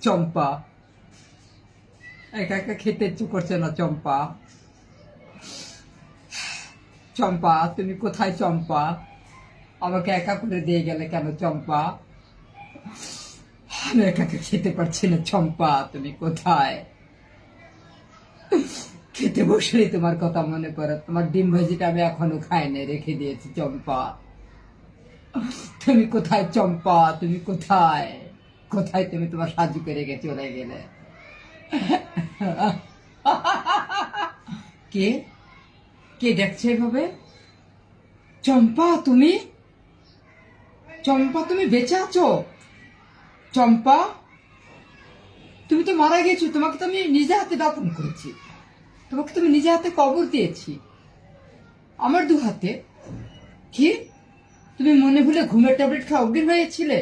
চম্পা, একা একা খেতে ইচ্ছে করছে না চম্পা। চম্পা তুমি কোথায় চম্পা? আমাকে একা করে দিয়ে গেলে কেন চম্পা? আমি একা একা খেতে পারছি না চম্পা, তুমি কোথায়? খেতে বসলেই তোমার কথা মনে পড়ে, তোমার ডিম ভাজিটা আমি এখনো খাইনি, রেখে দিয়েছি চম্পা। তুমি কোথায় চম্পা? তুমি কোথায়? কোথায় তুমি তোমার সাজুকে রেখে চলে গেলে? কে কে দেখছে এভাবে? চম্পা তুমি, চম্পা তুমি বেঁচে আছো? চম্পা তুমি তো মারা গেছো, তোমাকে তো আমি নিজে হাতে দাফন করেছি, তোমাকে তুমি নিজে হাতে কবর দিয়েছি আমার দু হাতে। কি তুমি মনে ভুলে ঘুমের ট্যাবলেট খাওয়া অজ্ঞান হয়েছিলে?